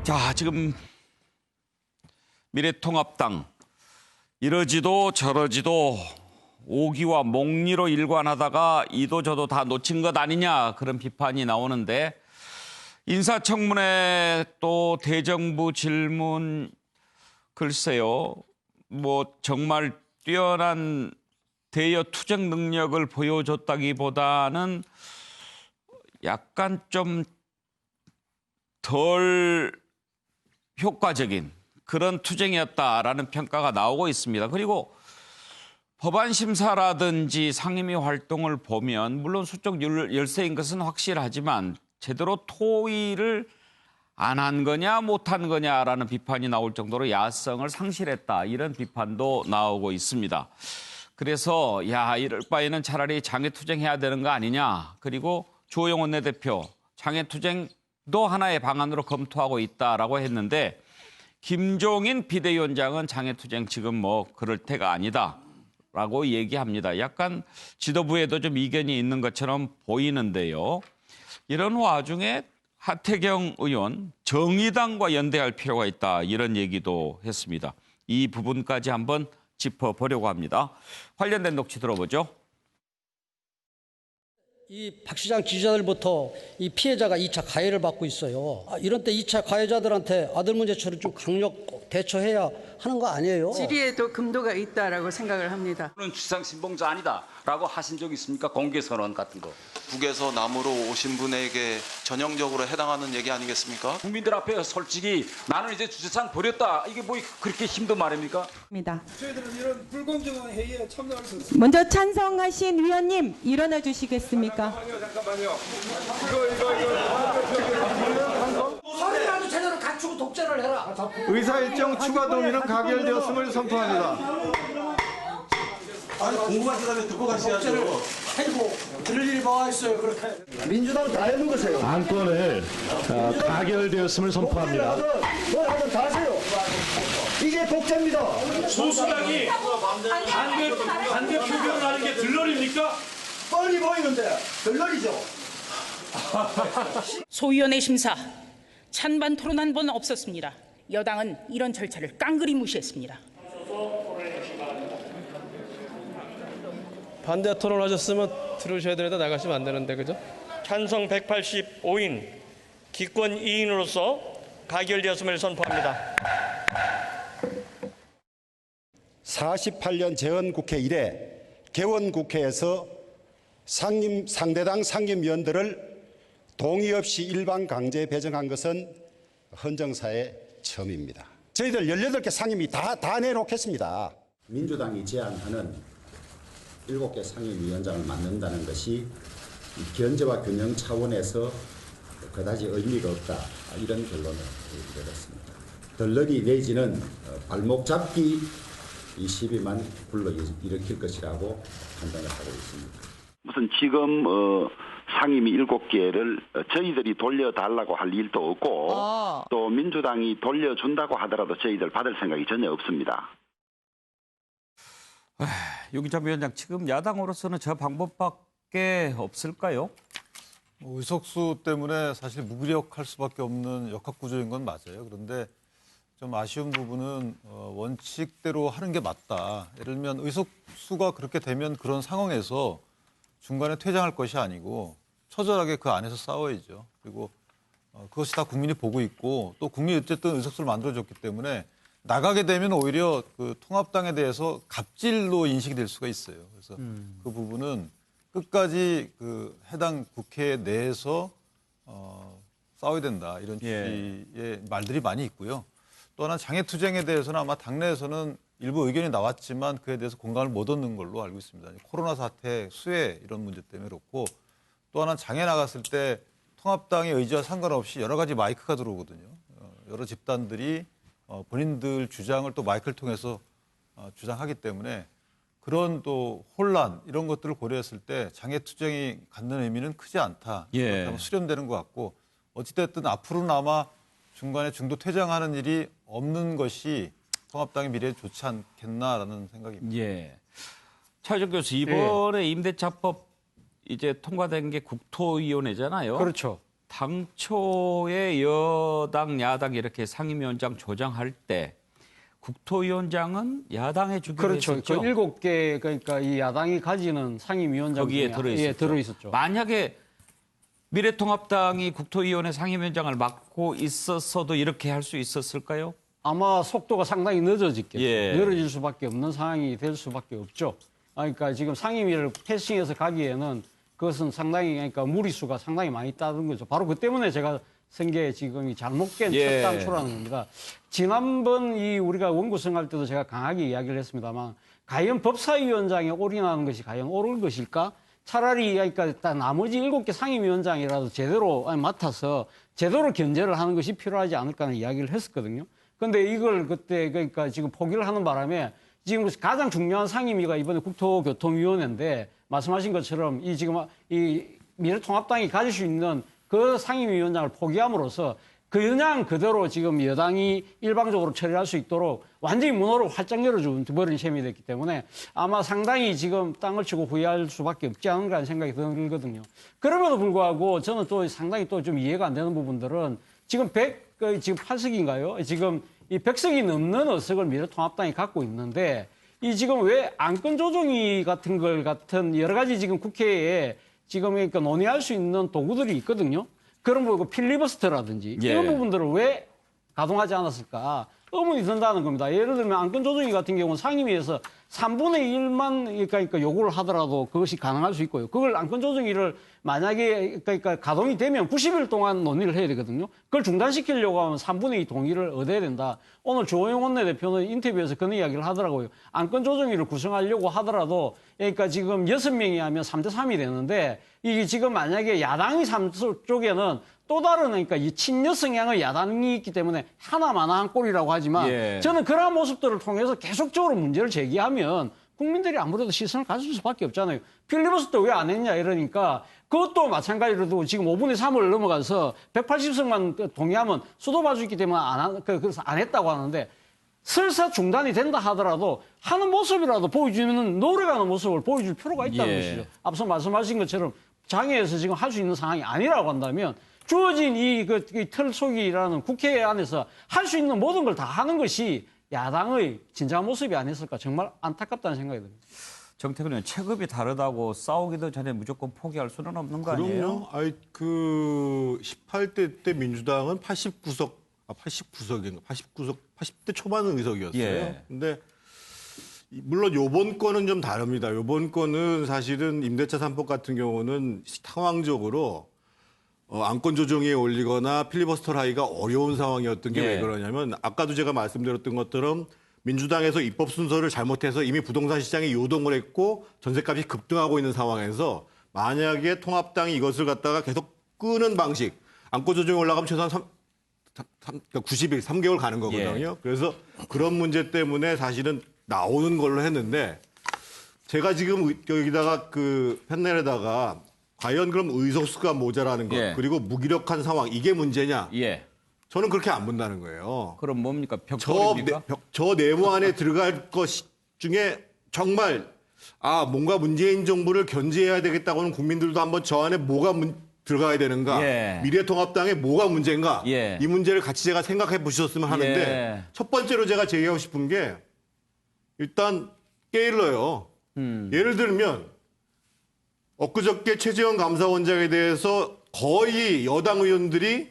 자, 지금 미래통합당 이러지도 저러지도 오기와 목리로 일관하다가 이도 저도 다 놓친 것 아니냐 그런 비판이 나오는데 인사청문회 또 대정부 질문 글쎄요. 뭐 정말 뛰어난 대여 투쟁 능력을 보여줬다기보다는 약간 좀 덜 효과적인 그런 투쟁이었다라는 평가가 나오고 있습니다. 그리고 법안 심사라든지 상임위 활동을 보면 물론 수적 열세인 것은 확실하지만 제대로 토의를 안 한 거냐 못한 거냐라는 비판이 나올 정도로 야성을 상실했다 이런 비판도 나오고 있습니다. 그래서 이럴 바에는 차라리 장외투쟁해야 되는 거 아니냐. 그리고 주호영 원내대표 장외투쟁도 하나의 방안으로 검토하고 있다라고 했는데 김종인 비대위원장은 장외투쟁 지금 뭐 그럴 때가 아니다라고 얘기합니다. 약간 지도부에도 좀 이견이 있는 것처럼 보이는데요. 이런 와중에 하태경 의원 정의당과 연대할 필요가 있다 이런 얘기도 했습니다. 이 부분까지 한번 짚어보려고 합니다. 관련된 녹취 들어보죠. 이 박 시장 지지자들부터 이 피해자가 2차 가해를 받고 있어요. 이런 때 2차 가해자들한테 아들 문제처럼 좀 강력 대처해야 하는 거 아니에요? 질의에도 금도가 있다라고 생각을 합니다. 저는 주상 신봉자 아니다라고 하신 적 있습니까? 공개 선언 같은 거. 북에서 남으로 오신 분에게 전형적으로 해당하는 얘기 아니겠습니까? 국민들 앞에 솔직히 나는 이제 주재상 버렸다. 이게 뭐 그렇게 힘든 말입니까? 저희들은 이런 불공정한 회의에 참여할 수 없습니다. 먼저 찬성하신 위원님 일어나 주시겠습니까? 잠깐만요. 허리라도 제대로 갖추고 독재를 해라. 의사일정 추가 동의는 가결되었음을 선포합니다. 아니 궁금하시다면 듣고 가셔야죠. 해고 들을 일이 뭐가 있어요 그렇게. 민주당 다 해놓으세요. 안건을 가결되었음을 선포합니다. 뭐라도 다 하세요. 이게 독재입니다. 소수당이 반대 표결을 하는 게 들러리입니까? 뻔히 보이는데 들러리죠. 소위원회 심사 찬반 토론 한 번 없었습니다. 여당은 이런 절차를 깡그리 무시했습니다. 반대 토론하셨으면 들으셔야 되는데 나가시면 안 되는데 그죠? 찬성 185인, 기권 2인으로서 가결되었음을 선포합니다. 48년 재헌국회 이래 개원국회에서 상대당 상임위원들을 동의 없이 일반 강제 배정한 것은 헌정사의 처음입니다. 저희들 18개 상임위 다 내놓겠습니다. 민주당이 제안하는 7개 상임위원장을 맡는다는 것이 견제와 균형 차원에서 그다지 의미가 없다 이런 결론을 내렸습니다. 덜러리 내지는 발목 잡기 이 시비만 불러일으킬 것이라고 판단을 하고 있습니다. 무슨 지금 상임위 7개를 저희들이 돌려달라고 할 일도 없고 또 민주당이 돌려준다고 하더라도 저희들 받을 생각이 전혀 없습니다. 유기찬 위원장, 지금 야당으로서는 저 방법밖에 없을까요? 의석수 때문에 사실 무기력할 수밖에 없는 역학구조인 건 맞아요. 그런데 좀 아쉬운 부분은 원칙대로 하는 게 맞다. 예를 들면 의석수가 그렇게 되면 그런 상황에서 중간에 퇴장할 것이 아니고 처절하게 그 안에서 싸워야죠. 그리고 그것이 다 국민이 보고 있고 또 국민이 어쨌든 의석수를 만들어줬기 때문에 나가게 되면 오히려 그 통합당에 대해서 갑질로 인식이 될 수가 있어요. 그래서 그 부분은 끝까지 그 해당 국회 내에서 싸워야 된다. 이런 취지의 말들이 많이 있고요. 또 하나 장애투쟁에 대해서는 아마 당내에서는 일부 의견이 나왔지만 그에 대해서 공감을 못 얻는 걸로 알고 있습니다. 코로나 사태, 수해 이런 문제 때문에 그렇고 또 하나 장애 나갔을 때 통합당의 의지와 상관없이 여러 가지 마이크가 들어오거든요. 여러 집단들이 본인들 주장을 또 마이크를 통해서 주장하기 때문에 그런 또 혼란 이런 것들을 고려했을 때 장애투쟁이 갖는 의미는 크지 않다. 그렇다면 수렴되는 것 같고 어찌됐든 앞으로는 아마 중간에 중도 퇴장하는 일이 없는 것이 통합당의 미래에 좋지 않겠나라는 생각입니다. 예. 차유정 교수, 이번에 임대차법 이제 통과된 게 국토위원회잖아요. 그렇죠. 당초에 여당, 야당 이렇게 상임위원장 조정할 때 국토위원장은 야당에 주기로 그렇죠. 했었죠. 그 7개 그러니까 이 야당이 가지는 상임위원장 거기에 중에 들어있었죠. 만약에 미래통합당이 국토위원회 상임위원장을 맡고 있었어도 이렇게 할 수 있었을까요? 아마 속도가 상당히 늦어지겠죠. 예. 늘어질 수밖에 없는 상황이 될 수밖에 없죠. 그러니까 지금 상임위를 패싱해서 가기에는 그것은 상당히 그러니까 무리수가 상당히 많이 있다는 거죠. 바로 그 때문에 제가 생계 지금 이 잘못된 예. 첫 단추라는 겁니다. 지난번 이 우리가 원구성할 때도 제가 강하게 이야기를 했습니다만 과연 법사위원장에 올인하는 것이 과연 옳은 것일까? 차라리 그러니까 나머지 7개 상임위원장이라도 제대로 맡아서 제대로 견제를 하는 것이 필요하지 않을까 하는 이야기를 했었거든요. 근데 이걸 그때 그러니까 지금 포기를 하는 바람에 지금 가장 중요한 상임위가 이번에 국토교통위원회인데 말씀하신 것처럼 이 지금 이 미래통합당이 가질 수 있는 그 상임위원장을 포기함으로써 그냥 그대로 지금 여당이 일방적으로 처리할 수 있도록 완전히 문호를 활짝 열어버린 셈이 됐기 때문에 아마 상당히 지금 땅을 치고 후회할 수밖에 없지 않은가 하는 생각이 들거든요. 그럼에도 불구하고 저는 또 상당히 또 좀 이해가 안 되는 부분들은 지금 8석인가요? 지금 이 100석이 넘는 의석을 미래통합당이 갖고 있는데 이 지금 왜 안건 조정위 같은 걸 같은 여러 가지 지금 국회에 지금 그러니까 논의할 수 있는 도구들이 있거든요. 그런 거 필리버스터라든지 이런 부분들을 왜 가동하지 않았을까 의문이 든다는 겁니다. 예를 들면 안건 조정위 같은 경우는 상임위에서 3분의 1만 그러니까 요구를 하더라도 그것이 가능할 수 있고요. 그걸 안건 조정위를 만약에 그러니까 가동이 되면 90일 동안 논의를 해야 되거든요. 그걸 중단시키려고 하면 3분의 2 동의를 얻어야 된다. 오늘 조호영 원내대표는 인터뷰에서 그런 이야기를 하더라고요. 안건 조정위를 구성하려고 하더라도 그러니까 지금 6명이 하면 3대 3이 되는데 이게 지금 만약에 야당이 3 쪽에는 또 다른 그러니까 이 친여 성향의 야당이 있기 때문에 하나만한 꼴이라고 하지만 저는 그러한 모습들을 통해서 계속적으로 문제를 제기하면 국민들이 아무래도 시선을 가질 수밖에 없잖아요. 필리버스터 왜 안 했냐 이러니까 그것도 마찬가지로 지금 5분의 3을 넘어가서 180석만 동의하면 수도 봐주 있기 때문에 그래서 안 했다고 하는데 설사 중단이 된다 하더라도 하는 모습이라도 보여주는 노력하는 모습을 보여줄 필요가 있다는 것이죠. 앞서 말씀하신 것처럼 장애에서 지금 할 수 있는 상황이 아니라고 한다면 주어진 이 틀 속이라는 국회 안에서 할 수 있는 모든 걸 다 하는 것이 야당의 진정한 모습이 아니었을까 정말 안타깝다는 생각이 듭니다. 정태근 의원 체급이 다르다고 싸우기도 전에 무조건 포기할 수는 없는 거 아니에요? 그럼요. 그 18대 때 민주당은 89석인가 80대 초반 의석이었어요. 근데 물론 요번 건은 좀 다릅니다. 요번 건은 사실은 임대차 3법 같은 경우는 상황적으로 안건 조정위에 올리거나 필리버스터 하기가 어려운 상황이었던 게 왜 그러냐면 아까도 제가 말씀드렸던 것처럼 민주당에서 입법 순서를 잘못해서 이미 부동산 시장에 요동을 했고 전세값이 급등하고 있는 상황에서 만약에 통합당이 이것을 갖다가 계속 끄는 방식 안건 조정이 올라가면 최소한 90일, 3개월 가는 거거든요. 그래서 그런 문제 때문에 사실은 나오는 걸로 했는데 제가 지금 여기다가 그 패널에다가 과연 그럼 의석수가 모자라는 것 그리고 무기력한 상황 이게 문제냐? 저는 그렇게 안 본다는 거예요. 그럼 뭡니까? 벽돌입니까? 저 네모 안에 들어갈 것 중에 정말 뭔가 문재인 정부를 견제해야 되겠다고는 국민들도 한번 저 안에 뭐가 들어가야 되는가? 미래통합당에 뭐가 문제인가? 이 문제를 같이 제가 생각해 보셨으면 하는데 첫 번째로 제가 제기하고 싶은 게 일단 게을러요. 예를 들면 엊그저께 최재형 감사원장에 대해서 거의 여당 의원들이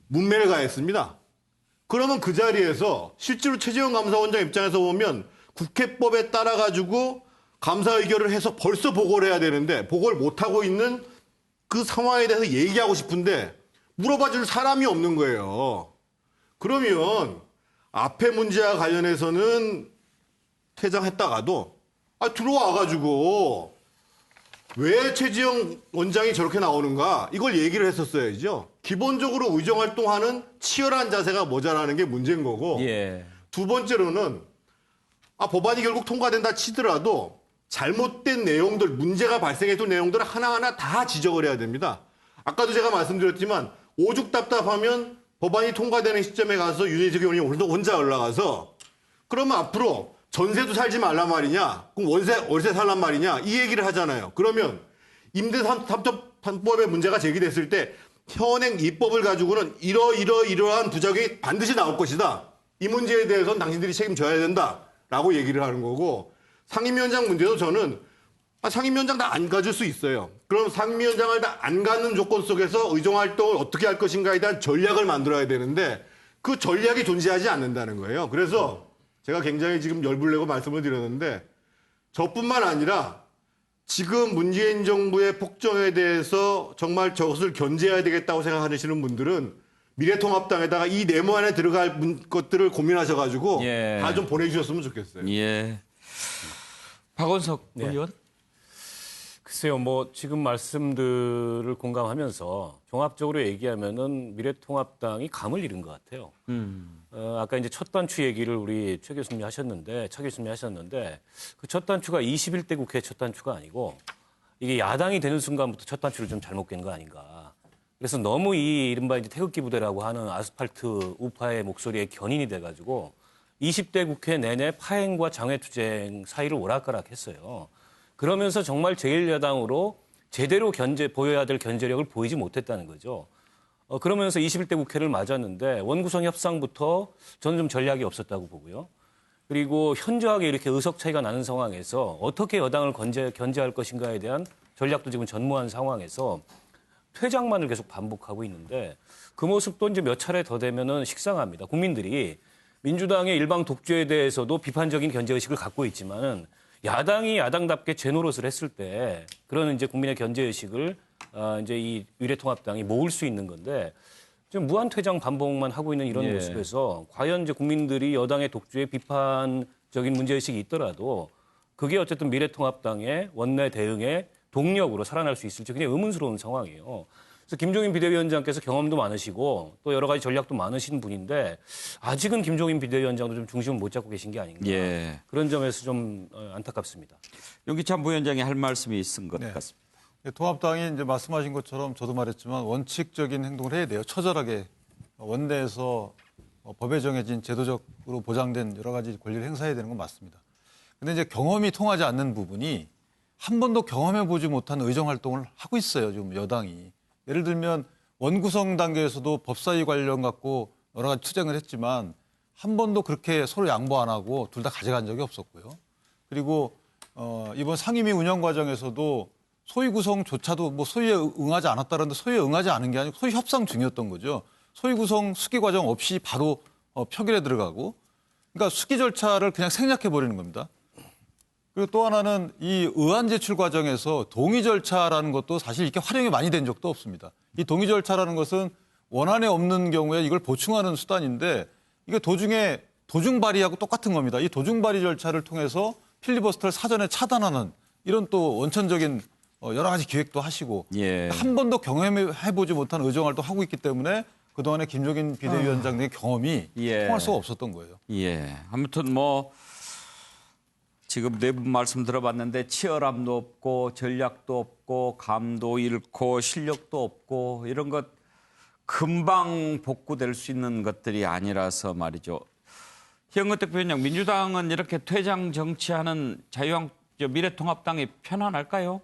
문매를 가했습니다. 그러면 그 자리에서 실제로 최재형 감사원장 입장에서 보면 국회법에 따라 가지고 감사 의결을 해서 벌써 보고를 해야 되는데 보고를 못하고 있는 그 상황에 대해서 얘기하고 싶은데 물어봐 줄 사람이 없는 거예요. 그러면 앞에 문제와 관련해서는 퇴장했다가도 들어와 가지고 왜 최지영 원장이 저렇게 나오는가 이걸 얘기를 했었어야죠. 기본적으로 의정활동하는 치열한 자세가 모자라는 게 문제인 거고 두 번째로는 법안이 결국 통과된다 치더라도 잘못된 내용들 문제가 발생했던 내용들을 하나하나 다 지적을 해야 됩니다. 아까도 제가 말씀드렸지만 오죽 답답하면 법안이 통과되는 시점에 가서 윤희석 의원이 혼자 올라가서 그러면 앞으로 전세도 살지 말란 말이냐? 그럼 월세 살란 말이냐? 이 얘기를 하잖아요. 그러면 임대 3법의 문제가 제기됐을 때 현행 입법을 가지고는 이러한 부작용이 반드시 나올 것이다. 이 문제에 대해서는 당신들이 책임져야 된다라고 얘기를 하는 거고 상임위원장 문제도 저는 상임위원장 다 안 가질 수 있어요. 그럼 상임위원장을 다 안 갖는 조건 속에서 의정활동을 어떻게 할 것인가에 대한 전략을 만들어야 되는데 그 전략이 존재하지 않는다는 거예요. 그래서 제가 굉장히 지금 열불 내고 말씀을 드렸는데 저뿐만 아니라 지금 문재인 정부의 폭정에 대해서 정말 저것을 견제해야 되겠다고 생각하시는 분들은 미래통합당에다가 이 네모 안에 들어갈 것들을 고민하셔가지고 다 좀 보내주셨으면 좋겠어요. 예. 박원석 의원. 글쎄요, 뭐 지금 말씀들을 공감하면서 종합적으로 얘기하면은 미래통합당이 감을 잃은 것 같아요. 아까 이제 첫 단추 얘기를 우리 차 교수님이 하셨는데 그 첫 단추가 21대 국회 첫 단추가 아니고 이게 야당이 되는 순간부터 첫 단추를 좀 잘못 깬 거 아닌가. 그래서 너무 이 이른바 이제 태극기 부대라고 하는 아스팔트 우파의 목소리에 견인이 돼가지고 20대 국회 내내 파행과 장외투쟁 사이를 오락가락했어요. 그러면서 정말 제1야당으로 제대로 보여야 될 견제력을 보이지 못했다는 거죠. 그러면서 21대 국회를 맞았는데 원구성 협상부터 저는 좀 전략이 없었다고 보고요. 그리고 현저하게 이렇게 의석 차이가 나는 상황에서 어떻게 여당을 견제할 것인가에 대한 전략도 지금 전무한 상황에서 퇴장만을 계속 반복하고 있는데 그 모습도 이제 몇 차례 더 되면은 식상합니다. 국민들이 민주당의 일방 독주에 대해서도 비판적인 견제의식을 갖고 있지만은 야당이 야당답게 제노릇을 했을 때 그런 이제 국민의 견제의식을 이제 이 미래통합당이 모을 수 있는 건데 지금 무한 퇴장 반복만 하고 있는 이런 모습에서 과연 이제 국민들이 여당의 독주에 비판적인 문제의식이 있더라도 그게 어쨌든 미래통합당의 원내 대응의 동력으로 살아날 수 있을지 굉장히 의문스러운 상황이에요. 그래서 김종인 비대위원장께서 경험도 많으시고 또 여러 가지 전략도 많으신 분인데 아직은 김종인 비대위원장도 좀 중심을 못 잡고 계신 게 아닌가. 그런 점에서 좀 안타깝습니다. 윤기찬 부위원장이 할 말씀이 있은 것 같습니다. 통합당이 이제 말씀하신 것처럼 저도 말했지만 원칙적인 행동을 해야 돼요. 처절하게 원내에서 법에 정해진 제도적으로 보장된 여러 가지 권리를 행사해야 되는 건 맞습니다. 근데 이제 경험이 통하지 않는 부분이 한 번도 경험해 보지 못한 의정 활동을 하고 있어요. 지금 여당이. 예를 들면 원구성 단계에서도 법사위 관련 갖고 여러 가지 투쟁을 했지만 한 번도 그렇게 서로 양보 안 하고 둘 다 가져간 적이 없었고요. 그리고 이번 상임위 운영 과정에서도 소위 구성조차도 뭐 소위에 응하지 않았다는데 소위에 응하지 않은 게 아니고 소위 협상 중이었던 거죠. 소위 구성 수기 과정 없이 바로 표결에 들어가고 그러니까 수기 절차를 그냥 생략해 버리는 겁니다. 그리고 또 하나는 이 의안 제출 과정에서 동의 절차라는 것도 사실 이렇게 활용이 많이 된 적도 없습니다. 이 동의 절차라는 것은 원안에 없는 경우에 이걸 보충하는 수단인데 이게 도중에 도중 발의하고 똑같은 겁니다. 이 도중 발의 절차를 통해서 필리버스터를 사전에 차단하는 이런 또 원천적인 여러 가지 기획도 하시고 한 번도 경험해보지 못한 의정활동 하고 있기 때문에 그동안에 김종인 비대위원장 등의 경험이 통할 수가 없었던 거예요. 아무튼 뭐 지금 네 분 말씀 들어봤는데 치열함도 없고 전략도 없고 감도 잃고 실력도 없고 이런 것 금방 복구될 수 있는 것들이 아니라서 말이죠. 현근택 부위원장, 민주당은 이렇게 퇴장 정치하는 미래통합당이 편안할까요?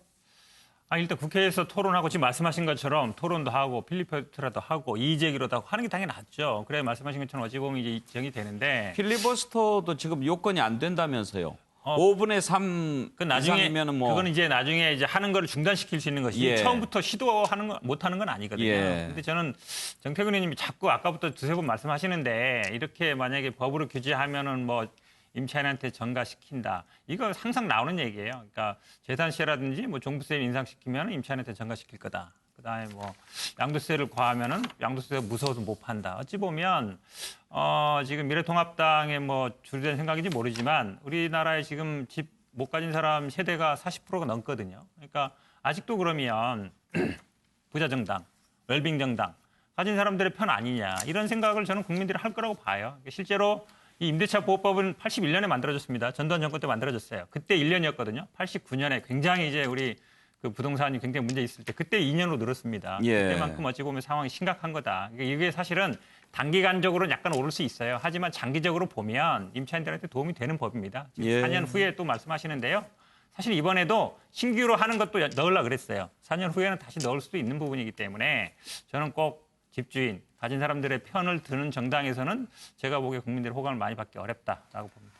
일단 국회에서 토론하고 지금 말씀하신 것처럼 토론도 하고 필리버스터라도 하고 이의제기로도 하고 하는 게 당연히 낫죠. 그래야 말씀하신 것처럼 어찌 보면 이제 정이 되는데. 필리버스터도 지금 요건이 안 된다면서요. 5분의 3 이상이면은 뭐 그건 이제 나중에 이제 하는 거를 중단시킬 수 있는 것이 처음부터 시도하는 거 못 하는 건 아니거든요. 근데 저는 정태근 의원님이 자꾸 아까부터 두세 번 말씀하시는데 이렇게 만약에 법으로 규제하면은 뭐 임차인한테 전가시킨다. 이거 항상 나오는 얘기예요. 그러니까 재산세라든지 뭐 종부세를 인상시키면 임차인한테 전가시킬 거다. 그다음에 뭐 양도세를 과하면은 양도세가 무서워서 못 판다. 어찌 보면 지금 미래통합당의 뭐 주된 생각인지 모르지만 우리나라에 지금 집 못 가진 사람 세대가 40%가 넘거든요. 그러니까 아직도 그러면 부자 정당, 웰빙 정당 가진 사람들의 편 아니냐 이런 생각을 저는 국민들이 할 거라고 봐요. 실제로 이 임대차 보호법은 81년에 만들어졌습니다. 전두환 정권 때 만들어졌어요. 그때 1년이었거든요. 89년에 굉장히 이제 우리 그 부동산이 굉장히 문제 있을 때 그때 2년으로 늘었습니다. 그때만큼 어찌 보면 상황이 심각한 거다. 이게 사실은 단기간적으로는 약간 오를 수 있어요. 하지만 장기적으로 보면 임차인들한테 도움이 되는 법입니다. 지금 4년 후에 또 말씀하시는데요. 사실 이번에도 신규로 하는 것도 넣으려고 그랬어요. 4년 후에는 다시 넣을 수도 있는 부분이기 때문에 저는 꼭 집주인, 가진 사람들의 편을 드는 정당에서는 제가 보기에 국민들의 호감을 많이 받기 어렵다라고 봅니다.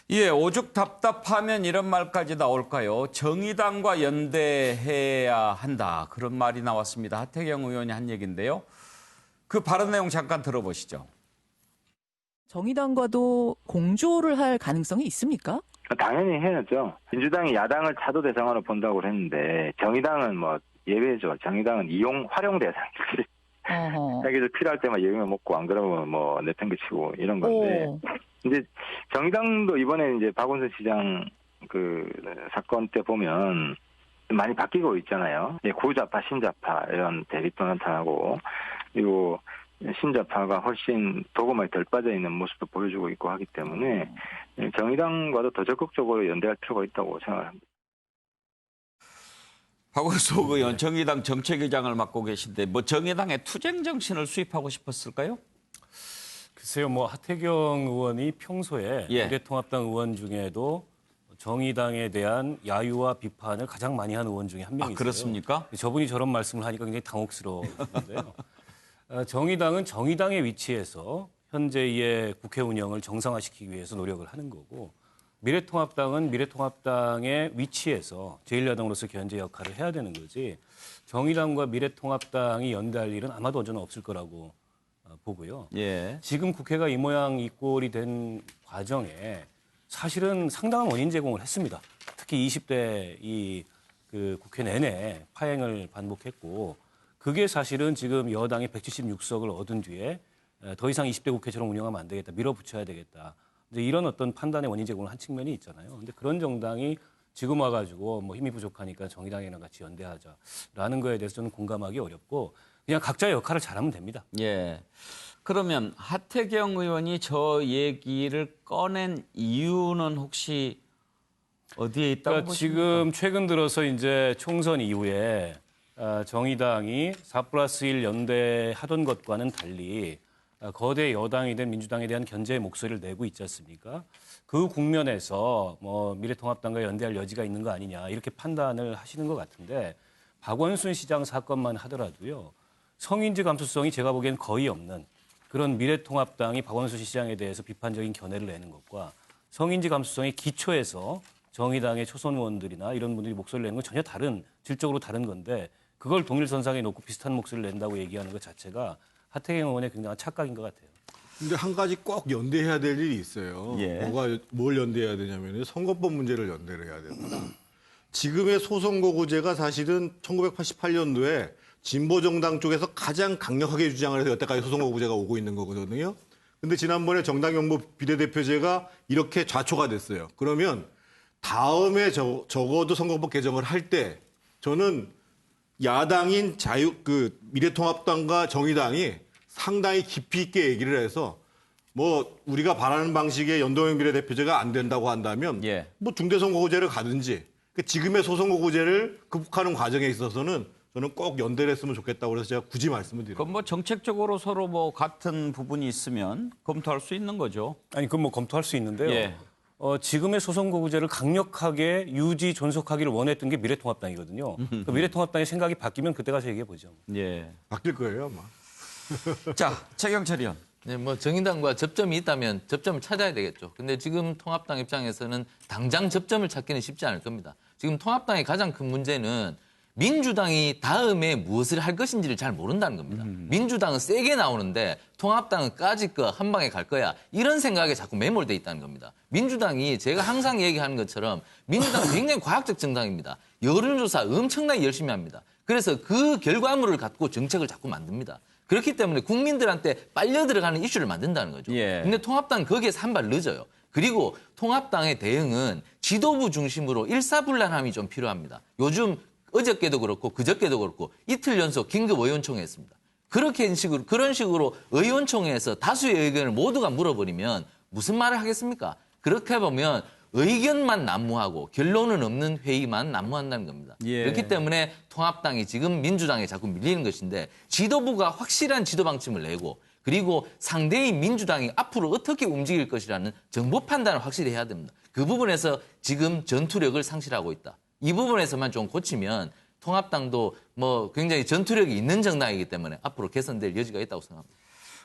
예, 오죽 답답하면 이런 말까지 나올까요? 정의당과 연대해야 한다. 그런 말이 나왔습니다. 하태경 의원이 한 얘기인데요. 그 발언 내용 잠깐 들어보시죠. 정의당과도 공조를 할 가능성이 있습니까? 당연히 해야죠. 민주당이 야당을 차도 대상으로 본다고 했는데 정의당은 뭐 예외죠. 정의당은 활용 대상이지. 자기들 필요할 때만 예우면 먹고 안 그러면 뭐 내팽개치고 이런 건데. 이제 정의당도 이번에 이제 박원순 시장 그 사건 때 보면 많이 바뀌고 있잖아요. 구좌파, 신좌파 이런 대립도 나타나고 그리고 신좌파가 훨씬 도구만에 덜 빠져 있는 모습도 보여주고 있고 하기 때문에 정의당과도 더 적극적으로 연대할 필요가 있다고 생각합니다. 박원순 의원 정의당 정책위장을 맡고 계신데 뭐 정의당의 투쟁 정신을 수입하고 싶었을까요? 글쎄요, 뭐 하태경 의원이 평소에 미래통합당 의원 중에도 정의당에 대한 야유와 비판을 가장 많이 하는 의원 중에 한 명이세요. 그렇습니까? 저분이 저런 말씀을 하니까 굉장히 당혹스러운데요. 정의당은 정의당의 위치에서 현재의 국회 운영을 정상화시키기 위해서 노력을 하는 거고 미래통합당은 미래통합당의 위치에서 제1야당으로서 견제 역할을 해야 되는 거지 정의당과 미래통합당이 연대할 일은 아마도 저는 없을 거라고 보고요. 지금 국회가 이 모양 이 꼴이 된 과정에 사실은 상당한 원인 제공을 했습니다. 특히 20대 그 국회 내내 파행을 반복했고 그게 사실은 지금 여당이 176석을 얻은 뒤에 더 이상 20대 국회처럼 운영하면 안 되겠다. 밀어붙여야 되겠다. 이제 이런 어떤 판단의 원인 제공을 한 측면이 있잖아요. 근데 그런 정당이 지금 와가지고 뭐 힘이 부족하니까 정의당이랑 같이 연대하자라는 거에 대해서 저는 공감하기 어렵고 그냥 각자의 역할을 잘하면 됩니다. 예. 그러면 하태경 의원이 저 얘기를 꺼낸 이유는 혹시 어디에 있다고 보십니까? 지금 최근 들어서 이제 총선 이후에 정의당이 4+1 연대하던 것과는 달리 거대 여당이 된 민주당에 대한 견제의 목소리를 내고 있지 않습니까? 그 국면에서 뭐 미래통합당과 연대할 여지가 있는 거 아니냐 이렇게 판단을 하시는 것 같은데 박원순 시장 사건만 하더라도요. 성인지 감수성이 제가 보기엔 거의 없는 그런 미래통합당이 박원순 시장에 대해서 비판적인 견해를 내는 것과 성인지 감수성이 기초에서 정의당의 초선 의원들이나 이런 분들이 목소리를 내는 건 전혀 다른, 질적으로 다른 건데 그걸 동일선상에 놓고 비슷한 목소리를 낸다고 얘기하는 것 자체가 하태경 의원의 굉장한 착각인 것 같아요. 근데 한 가지 꼭 연대해야 될 일이 있어요. 뭘 연대해야 되냐면 선거법 문제를 연대를 해야 됩니다. 지금의 소선거구제가 사실은 1988년도에 진보정당 쪽에서 가장 강력하게 주장을 해서 여태까지 소선거구제가 오고 있는 거거든요. 근데 지난번에 정당연보 비례대표제가 이렇게 좌초가 됐어요. 그러면 다음에 적어도 선거법 개정을 할 때 저는 야당인 미래통합당과 정의당이 상당히 깊이 있게 얘기를 해서 뭐 우리가 바라는 방식의 연동형 비례대표제가 안 된다고 한다면 뭐 중대선거구제를 가든지 지금의 소선거구제를 극복하는 과정에 있어서는 저는 꼭 연대를 했으면 좋겠다고 그래서 제가 굳이 말씀을 드립니다. 그럼 뭐 정책적으로 서로 뭐 같은 부분이 있으면 검토할 수 있는 거죠. 아니 그건 뭐 검토할 수 있는데요. 지금의 소선거구제를 강력하게 유지 존속하기를 원했던 게 미래통합당이거든요. 그 미래통합당의 생각이 바뀌면 그때 가서 얘기해 보죠. 바뀔 거예요 아마. 자, 최경철 의원. 네, 뭐 정의당과 접점이 있다면 접점을 찾아야 되겠죠. 근데 지금 통합당 입장에서는 당장 접점을 찾기는 쉽지 않을 겁니다. 지금 통합당의 가장 큰 문제는 민주당이 다음에 무엇을 할 것인지를 잘 모른다는 겁니다. 민주당은 세게 나오는데 통합당은 까짓 거 한 방에 갈 거야. 이런 생각에 자꾸 매몰돼 있다는 겁니다. 민주당이 제가 항상 얘기하는 것처럼 민주당은 굉장히 과학적 정당입니다. 여론조사 엄청나게 열심히 합니다. 그래서 그 결과물을 갖고 정책을 자꾸 만듭니다. 그렇기 때문에 국민들한테 빨려 들어가는 이슈를 만든다는 거죠. 근데 통합당은 거기에서 한 발 늦어요. 그리고 통합당의 대응은 지도부 중심으로 일사불란함이 좀 필요합니다. 요즘 어저께도 그렇고 그저께도 그렇고 이틀 연속 긴급 의원총회 했습니다. 그런 식으로 의원총회에서 다수의 의견을 모두가 물어버리면 무슨 말을 하겠습니까? 그렇게 보면 의견만 난무하고 결론은 없는 회의만 난무한다는 겁니다. 그렇기 때문에 통합당이 지금 민주당에 자꾸 밀리는 것인데 지도부가 확실한 지도 방침을 내고 그리고 상대인 민주당이 앞으로 어떻게 움직일 것이라는 정보 판단을 확실히 해야 됩니다. 그 부분에서 지금 전투력을 상실하고 있다. 이 부분에서만 좀 고치면 통합당도 뭐 굉장히 전투력이 있는 정당이기 때문에 앞으로 개선될 여지가 있다고 생각합니다.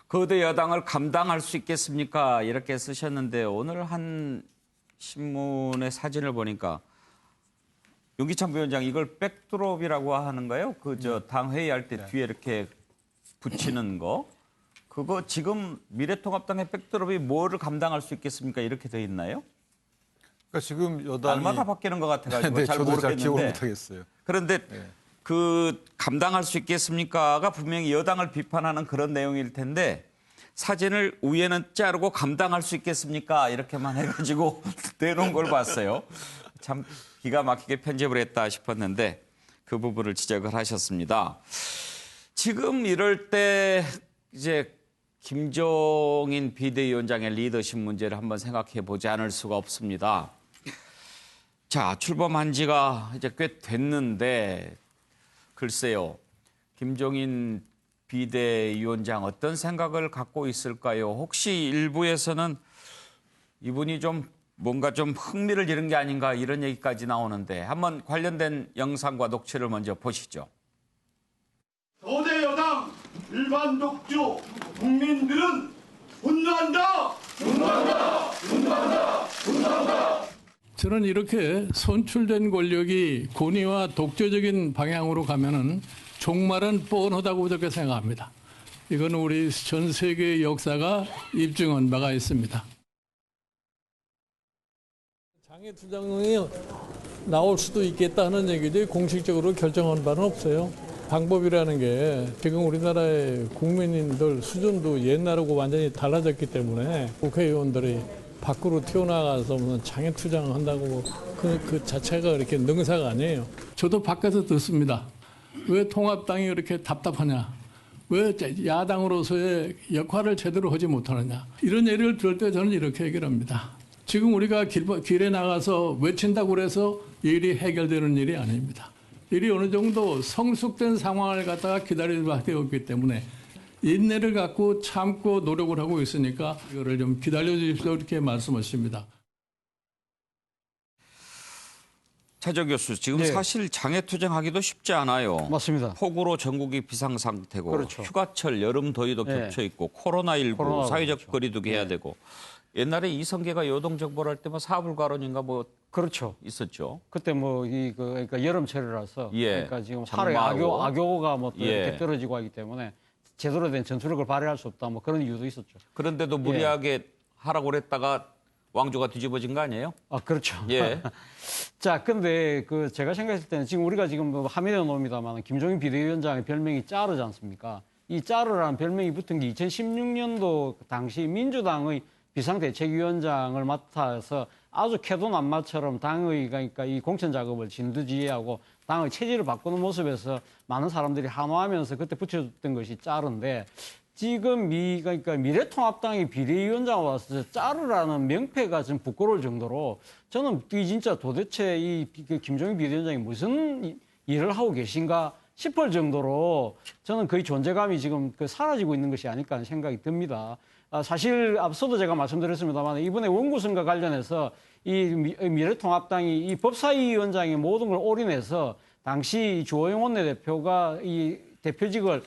거대 여당을 감당할 수 있겠습니까? 이렇게 쓰셨는데 오늘 한 신문의 사진을 보니까 윤기찬 부위원장 이걸 백드롭이라고 하는 거예요? 그 당 회의할 때 뒤에 이렇게 붙이는 거. 그거 지금 미래통합당의 백드롭이 뭐를 감당할 수 있겠습니까? 이렇게 돼 있나요? 그러니까 지금 여당이 날마다 바뀌는 것 같아가지고 네, 잘 저도 잘 기억을 모르겠는데. 못하겠어요. 그런데 그 감당할 수 있겠습니까가 분명히 여당을 비판하는 그런 내용일 텐데 사진을 위에는 자르고 감당할 수 있겠습니까? 이렇게만 해가지고 내놓은 걸 봤어요. 참 기가 막히게 편집을 했다 싶었는데 그 부분을 지적을 하셨습니다. 지금 이럴 때 이제 김종인 비대위원장의 리더십 문제를 한번 생각해 보지 않을 수가 없습니다. 자, 출범한 지가 이제 꽤 됐는데 글쎄요. 김종인 비대위원장 어떤 생각을 갖고 있을까요? 혹시 일부에서는 이분이 좀 뭔가 좀 흥미를 잃은 게 아닌가 이런 얘기까지 나오는데 한번 관련된 영상과 녹취를 먼저 보시죠. 거대 여당 일반 독주 국민들은 분노한다. 분노한다. 분노한다. 분노한다. 저는 이렇게 선출된 권력이 권위와 독재적인 방향으로 가면은 종말은 뻔하다고 그렇게 생각합니다. 이건 우리 전 세계의 역사가 입증한 바가 있습니다. 장애투쟁이 나올 수도 있겠다 하는 얘기들이 공식적으로 결정한 바는 없어요. 방법이라는 게 지금 우리나라의 국민들 수준도 옛날하고 완전히 달라졌기 때문에 국회의원들이 밖으로 튀어나가서 무슨 장애투쟁을 한다고 그 자체가 이렇게 능사가 아니에요. 저도 밖에서 듣습니다. 왜 통합당이 이렇게 답답하냐? 왜 야당으로서의 역할을 제대로 하지 못하느냐? 이런 얘기를 들을 때 저는 이렇게 얘기를 합니다. 지금 우리가 길에 나가서 외친다고 그래서 일이 해결되는 일이 아닙니다. 일이 어느 정도 성숙된 상황을 갖다가 기다릴 수밖에 없기 때문에 인내를 갖고 참고 노력을 하고 있으니까 이거를 좀 기다려 주십시오 이렇게 말씀하십니다. 차정 교수, 지금 사실 장애투쟁하기도 쉽지 않아요. 맞습니다. 폭우로 전국이 비상상태고 그렇죠. 휴가철, 여름 더위도 겹쳐 있고 코로나19 사회적 거리두기 해야 되고 옛날에 이성계가 요동정벌할 때 뭐 사불가론인가 뭐 그렇죠. 있었죠. 그때 뭐 그러니까 여름철이라서 그러니까 지금 하루에 장마하고. 악효가 뭐 이렇게 떨어지고 하기 때문에 제대로 된 전투력을 발휘할 수 없다 뭐 그런 이유도 있었죠. 그런데도 무리하게 하라고 그랬다가 왕조가 뒤집어진 거 아니에요? 아, 그렇죠. 예. 자, 근데 제가 생각했을 때는 지금 우리가 지금 화면에 놓습니다만 김종인 비대위원장의 별명이 짜르지 않습니까? 이 짜르라는 별명이 붙은 게 2016년도 당시 민주당의 비상대책위원장을 맡아서 아주 캐도남마처럼 당의 그러니까 이 공천 작업을 진두지휘하고 당의 체질을 바꾸는 모습에서 많은 사람들이 환호하면서 그때 붙여줬던 것이 짜르인데 지금 그러니까 미래통합당의 비대위원장 와서 짜르라는 명패가 좀 부끄러울 정도로 저는 이 진짜 도대체 이 김종인 비대위원장이 무슨 일을 하고 계신가 싶을 정도로 저는 거의 존재감이 지금 사라지고 있는 것이 아닐까 하는 생각이 듭니다. 사실 앞서도 제가 말씀드렸습니다만 이번에 원구성과 관련해서 이 미래통합당이 이 법사위원장의 모든 걸 올인해서 당시 주호영 원내대표가 이 대표직을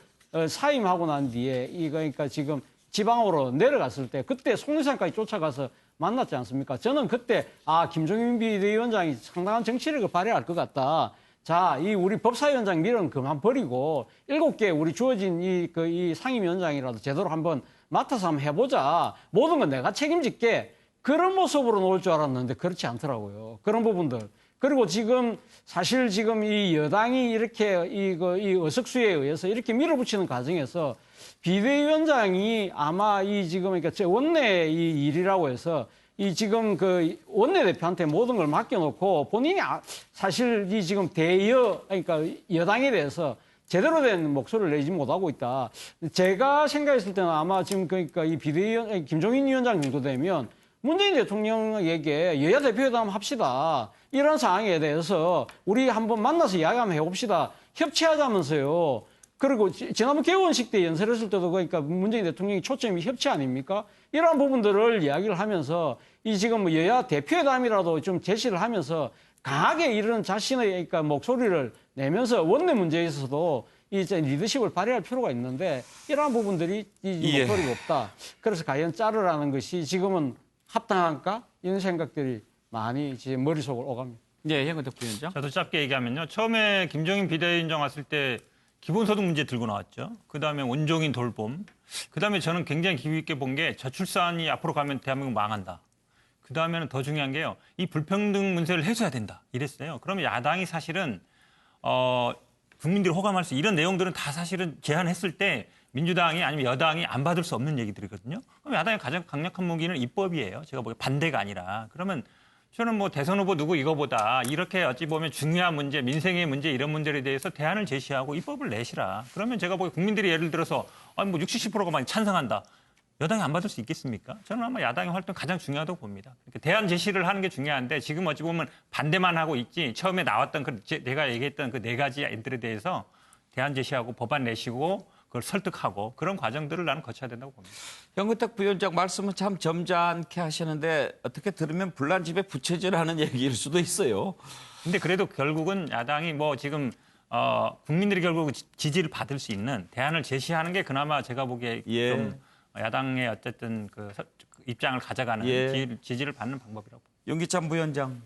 사임하고 난 뒤에 그러니까 지금 지방으로 내려갔을 때 그때 속리산까지 쫓아가서 만났지 않습니까? 저는 그때 김종인 비대위원장이 상당한 정치력을 발휘할 것 같다. 자, 이 우리 법사위원장 밀은 그만 버리고 7개 우리 주어진 이 상임위원장이라도 제대로 한번 맡아서 한번 해보자. 모든 건 내가 책임질게. 그런 모습으로 나올 줄 알았는데 그렇지 않더라고요. 그런 부분들. 그리고 지금 사실 지금 이 여당이 이렇게 이 의석수에 의해서 이렇게 밀어붙이는 과정에서 비대위원장이 아마 지금 그러니까 제 원내 이 일이라고 해서 지금 원내대표한테 모든 걸 맡겨놓고 본인이 사실 지금 그러니까 여당에 대해서 제대로 된 목소리를 내지 못하고 있다. 제가 생각했을 때는 아마 지금 그러니까 이 김종인 위원장 정도 되면 문재인 대통령에게 여야 대표회담 합시다. 이런 상황에 대해서 우리 한번 만나서 이야기 한번 해봅시다. 협치하자면서요. 그리고 지난번 개원식 때 연설했을 때도 그러니까 문재인 대통령이 초점이 협치 아닙니까? 이러한 부분들을 이야기를 하면서 이 지금 뭐 여야 대표회담이라도 좀 제시를 하면서 강하게 이런 자신의 그러니까 목소리를 내면서 원내 문제에 있어서도 이제 리더십을 발휘할 필요가 있는데 이러한 부분들이 이 목소리가 없다. 그래서 과연 자르라는 것이 지금은 합당한가? 이런 생각들이 많이 제 머릿속으로 오갑니다. 네, 현근택 부위원장. 저도 짧게 얘기하면요. 처음에 김종인 비대위원장 왔을 때 기본소득 문제 들고 나왔죠. 그다음에 원종인 돌봄. 그다음에 저는 굉장히 기후 있게 본 게 저출산이 앞으로 가면 대한민국 망한다. 그다음에는 더 중요한 게요. 이 불평등 문제를 해소해야 된다. 이랬어요. 그러면 야당이 사실은 국민들이 호감할 수 이런 내용들은 다 사실은 제안했을 때 민주당이 아니면 여당이 안 받을 수 없는 얘기들이거든요. 그럼 야당의 가장 강력한 무기는 입법이에요. 제가 보기에 반대가 아니라. 그러면 저는 뭐 대선 후보 누구 이거보다 이렇게 어찌 보면 중요한 문제, 민생의 문제 이런 문제에 대해서 대안을 제시하고 입법을 내시라. 그러면 제가 보기에 국민들이 예를 들어서 아니 뭐 60, 70%가 많이 찬성한다. 여당이 안 받을 수 있겠습니까? 저는 아마 야당의 활동이 가장 중요하다고 봅니다. 그러니까 대안 제시를 하는 게 중요한데 지금 어찌 보면 반대만 하고 있지 처음에 나왔던 내가 얘기했던 그 네 가지 안들에 대해서 대안 제시하고 법안 내시고 그걸 설득하고 그런 과정들을 나는 거쳐야 된다고 봅니다. 현근택 부위원장 말씀은 참 점잖게 하시는데 어떻게 들으면 불난 집에 부채질하는 얘기일 수도 있어요. 근데 그래도 결국은 야당이 뭐 지금 국민들이 결국 지지를 받을 수 있는 대안을 제시하는 게 그나마 제가 보기에 좀 야당의 어쨌든 그 입장을 가져가는 지지를 받는 방법이라고. 윤기찬 부위원장.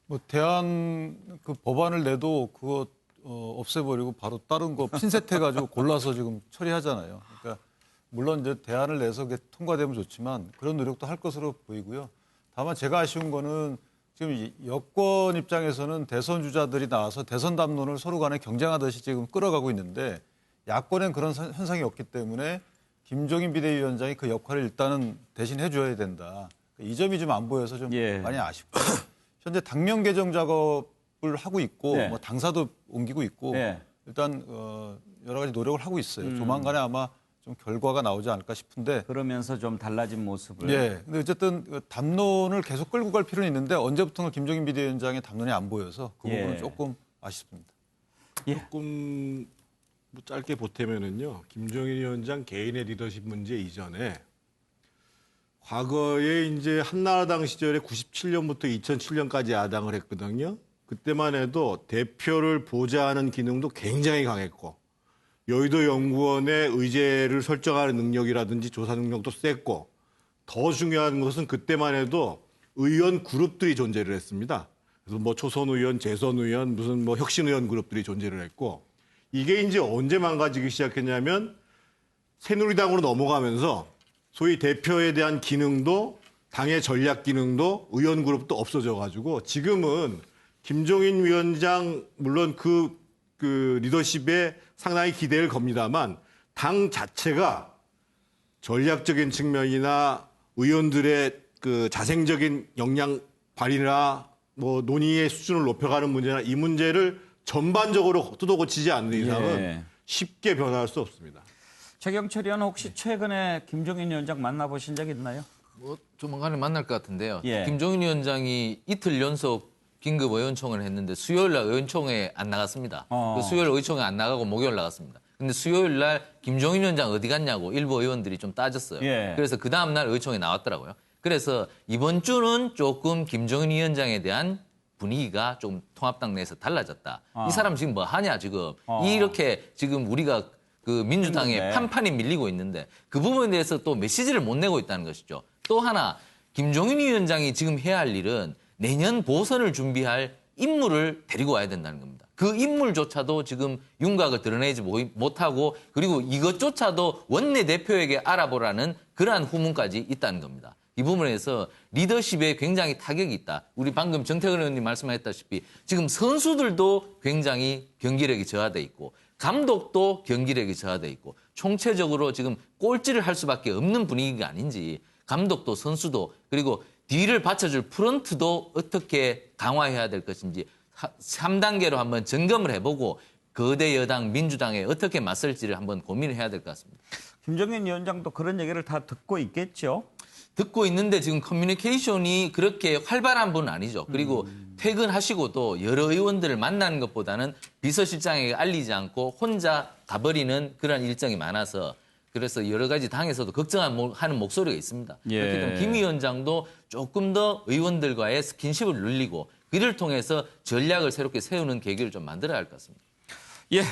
뭐 대안 그 법안을 내도 그거 없애버리고 바로 다른 거 핀셋해가지고 골라서 지금 처리하잖아요. 그러니까 물론 이제 대안을 내서 그게 통과되면 좋지만 그런 노력도 할 것으로 보이고요. 다만 제가 아쉬운 거는 지금 여권 입장에서는 대선 주자들이 나와서 대선 담론을 서로 간에 경쟁하듯이 지금 끌어가고 있는데 야권엔 그런 현상이 없기 때문에 김종인 비대위원장이 그 역할을 일단은 대신 해줘야 된다. 이 점이 좀 안 보여서 좀 많이 아쉽고 현재 당면 개정 작업을 하고 있고 뭐 당사도 옮기고 있고 일단 여러 가지 노력을 하고 있어요. 조만간에 아마 좀 결과가 나오지 않을까 싶은데 그러면서 좀 달라진 모습을. 근데 어쨌든 담론을 계속 끌고 갈 필요는 있는데 언제부턴가 김종인 비대위원장의 담론이 안 보여서 그 부분은 조금 아쉽습니다. 조금 뭐 짧게 보태면은요. 김종인 위원장 개인의 리더십 문제 이전에 과거에 이제 한나라당 시절에 97년부터 2007년까지 야당을 했거든요. 그때만 해도 대표를 보좌하는 기능도 굉장히 강했고 여의도 연구원의 의제를 설정하는 능력이라든지 조사 능력도 셌고 더 중요한 것은 그때만 해도 의원 그룹들이 존재를 했습니다. 그래서 뭐 초선 의원, 재선 의원, 무슨 뭐 혁신 의원 그룹들이 존재를 했고 이게 이제 언제 망가지기 시작했냐면 새누리당으로 넘어가면서 소위 대표에 대한 기능도 당의 전략 기능도 의원 그룹도 없어져 가지고 지금은 김종인 위원장 물론 그 리더십에 상당히 기대를 겁니다만 당 자체가 전략적인 측면이나 의원들의 그 자생적인 역량 발휘나 뭐 논의의 수준을 높여가는 문제나 이 문제를 전반적으로 뜯어고치지 않는 이상은 쉽게 변화할 수 없습니다. 최경철 의원 혹시 최근에 김종인 위원장 만나보신 적 있나요? 뭐 조만간에 만날 것 같은데요. 예. 김종인 위원장이 이틀 연속 긴급 의원총회를 했는데 수요일 날 의원총회에 안 나갔습니다. 그 수요일 의원총회 안 나가고 목요일 나갔습니다. 근데 수요일 날 김종인 위원장 어디 갔냐고 일부 의원들이 좀 따졌어요. 예. 그래서 그 다음 날 의원총회 나왔더라고요. 그래서 이번 주는 조금 김종인 위원장에 대한 분위기가 좀 통합당 내에서 달라졌다. 이 사람 지금 뭐 하냐 지금. 이렇게 지금 우리가 그 민주당에 판판이 밀리고 있는데 그 부분에 대해서 또 메시지를 못 내고 있다는 것이죠. 또 하나 김종인 위원장이 지금 해야 할 일은 내년 보선을 준비할 인물을 데리고 와야 된다는 겁니다. 그 인물조차도 지금 윤곽을 드러내지 못하고 그리고 이것조차도 원내대표에게 알아보라는 그러한 후문까지 있다는 겁니다. 이 부분에서 리더십에 굉장히 타격이 있다. 우리 방금 정태근 의원님 말씀하셨다시피 지금 선수들도 굉장히 경기력이 저하돼 있고 감독도 경기력이 저하돼 있고 총체적으로 지금 꼴찌를 할 수밖에 없는 분위기가 아닌지 감독도 선수도 그리고 뒤를 받쳐줄 프런트도 어떻게 강화해야 될 것인지 3단계로 한번 점검을 해보고 거대 여당 민주당에 어떻게 맞설지를 한번 고민을 해야 될 것 같습니다. 김종인 위원장도 그런 얘기를 다 듣고 있겠죠? 듣고 있는데 지금 커뮤니케이션이 그렇게 활발한 분은 아니죠. 그리고 퇴근하시고도 여러 의원들을 만나는 것보다는 비서실장에게 알리지 않고 혼자 가버리는 그런 일정이 많아서 그래서 여러 가지 당에서도 걱정하는 목소리가 있습니다. 그렇기 때문에 김 위원장도 조금 더 의원들과의 스킨십을 늘리고 이를 통해서 전략을 새롭게 세우는 계기를 좀 만들어야 할 것 같습니다. 예.